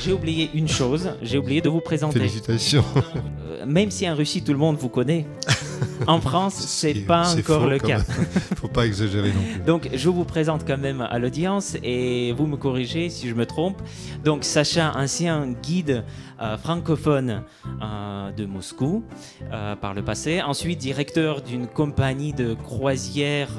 J'ai oublié une chose, j'ai oublié de vous présenter. Félicitations. Même si en Russie, tout le monde vous connaît, en France, c'est pas encore le cas. Faut pas exagérer non plus. Donc, je vous présente quand même à l'audience et vous me corrigez si je me trompe. Donc, Sacha, ancien guide francophone de Moscou par le passé. Ensuite, directeur d'une compagnie de croisière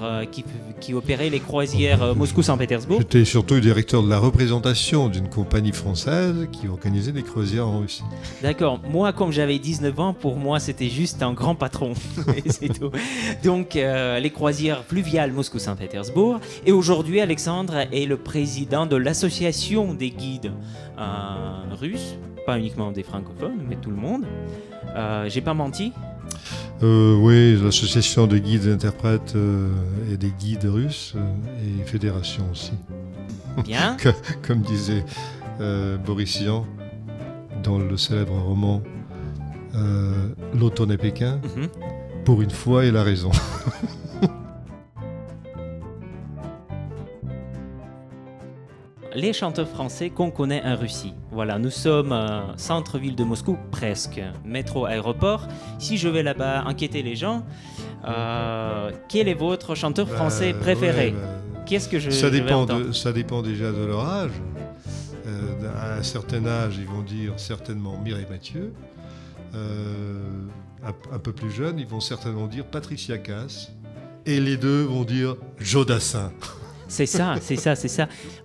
qui opérait les croisières Moscou-Saint-Pétersbourg. J'étais surtout directeur de la représentation d'une compagnie française qui organisait des croisières en Russie. D'accord. Moi, comme j'avais 19 ans, pour moi, c'était juste un grand patron. Et c'est tout. Donc, les croisières fluviales Moscou-Saint-Pétersbourg. Et aujourd'hui, Alexandre est le président de l'association des guides russes. Pas uniquement des francophones, mais tout le monde. J'ai pas menti? Oui, l'association de guides et interprètes et des guides russes et fédération aussi. Bien. Comme disait Boris Vian dans le célèbre roman L'automne à Pékin, pour une fois, il a raison. Les chanteurs français qu'on connaît en Russie. Voilà, nous sommes centre-ville de Moscou, presque. Métro, aéroport. Si je vais là-bas enquêter les gens, quel est votre chanteur français préféré? Qu'est-ce que je vais entendre? Ça dépend déjà de leur âge. À un certain âge, ils vont dire certainement Mireille Mathieu. Un peu plus jeunes, ils vont certainement dire Patricia Cass. Et les deux vont dire Jodassin. C'est ça.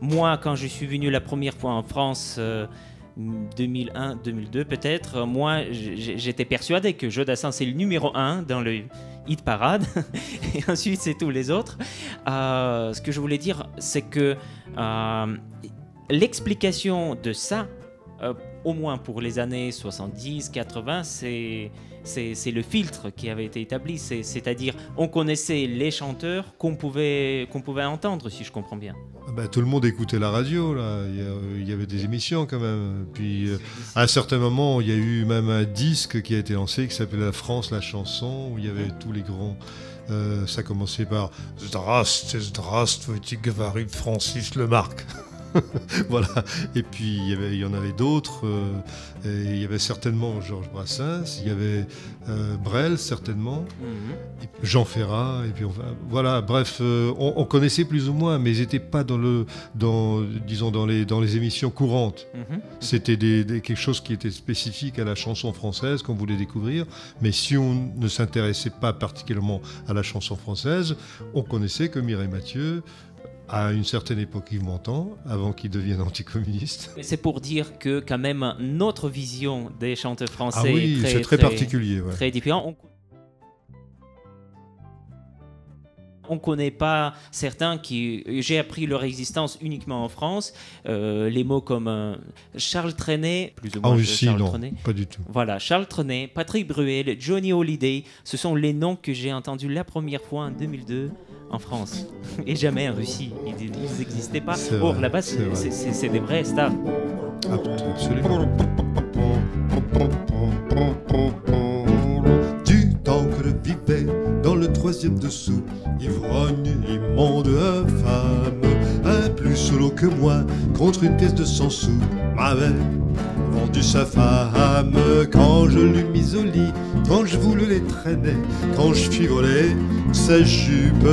Moi, quand je suis venu la première fois en France, 2001, 2002 peut-être, moi, j'étais persuadé que Jodassin, c'est le numéro 1 dans le hit parade. Et ensuite, c'est tous les autres. Ce que je voulais dire, c'est que l'explication de ça, au moins pour les années 70, 80, c'est le filtre qui avait été établi. C'est-à-dire, on connaissait les chanteurs qu'on pouvait entendre, si je comprends bien. Tout le monde écoutait la radio, là. Il y avait des émissions quand même. Puis, à un certain moment, il y a eu même un disque qui a été lancé qui s'appelait La France, la chanson, où il y avait tous les grands... ça commençait par « Здравствуйте, говорит Francis Lemarque ». Voilà. Et puis il y en avait d'autres. Il y avait certainement Georges Brassens, il y avait Brel certainement, et puis Jean Ferrat. Et puis voilà. Bref, on connaissait plus ou moins, mais ils n'étaient pas dans les émissions courantes. C'était quelque chose qui était spécifique à la chanson française qu'on voulait découvrir. Mais si on ne s'intéressait pas particulièrement à la chanson française, on connaissait que Mireille Mathieu. À une certaine époque, Yves Montand, avant qu'il devienne anticommuniste. C'est pour dire que quand même notre vision des chanteurs français est très particulier, ouais. Très différent. On ne connaît pas certains qui... J'ai appris leur existence uniquement en France. Les mots comme Charles Trenet, plus ou moins. En Russie, non, Trenet. pas du tout. Voilà, Charles Trenet, Patrick Bruel, Johnny Hallyday, ce sont les noms que j'ai entendus la première fois en 2002 en France. Et jamais en Russie. Ils n'existaient pas. Or, là-bas, c'est des vrais stars. Absolument. Du temps que je vivais dans le 3e dessous, ivrogne, immonde, infâme, un plus solo que moi, contre une pièce de 100 sous, m'avait vendu sa femme. Quand je l'eus mise au lit, quand je voulais les traîner, quand je fis voler sa jupe,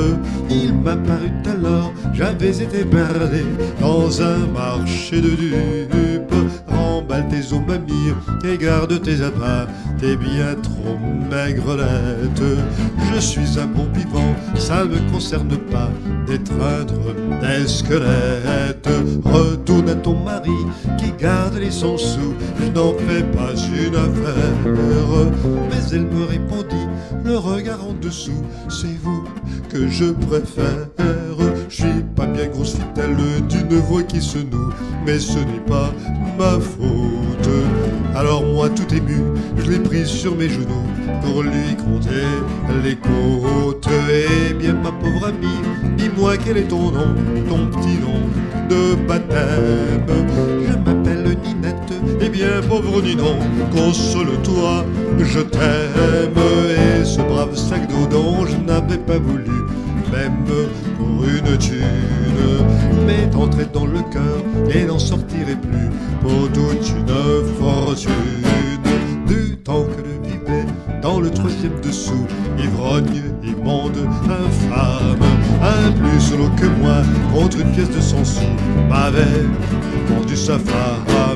il m'apparut alors, j'avais été berné dans un marché de dupes. Remballe tes os, mamie, et garde tes appâts, t'es bien trop maigrelette. Je suis un bon vivant, ça me concerne pas d'étreindre des squelettes. Retourne à ton mari qui garde les 100 sous, je n'en fais pas une affaire. Mais elle me répondit, le regard en dessous, c'est vous que je préfère. Je suis pas bien grosse fitelle d'une voix qui se noue, mais ce n'est pas ma faute. Alors moi tout ému, je l'ai prise sur mes genoux pour lui compter les côtes. Eh bien ma pauvre amie, dis-moi quel est ton nom, ton petit nom de baptême. Je m'appelle Ninette, eh bien pauvre Ninon, console-toi, je t'aime. Et ce brave sac d'eau dont je n'avais pas voulu, même pour une thune, m'est entré dans le cœur et n'en sortirait plus pour toute une fortune. Du temps que le vivait dans le troisième dessous, ivrogne, immonde, infâme, un plus solo que moi contre une pièce de 100 sous m'avait vendu sa femme.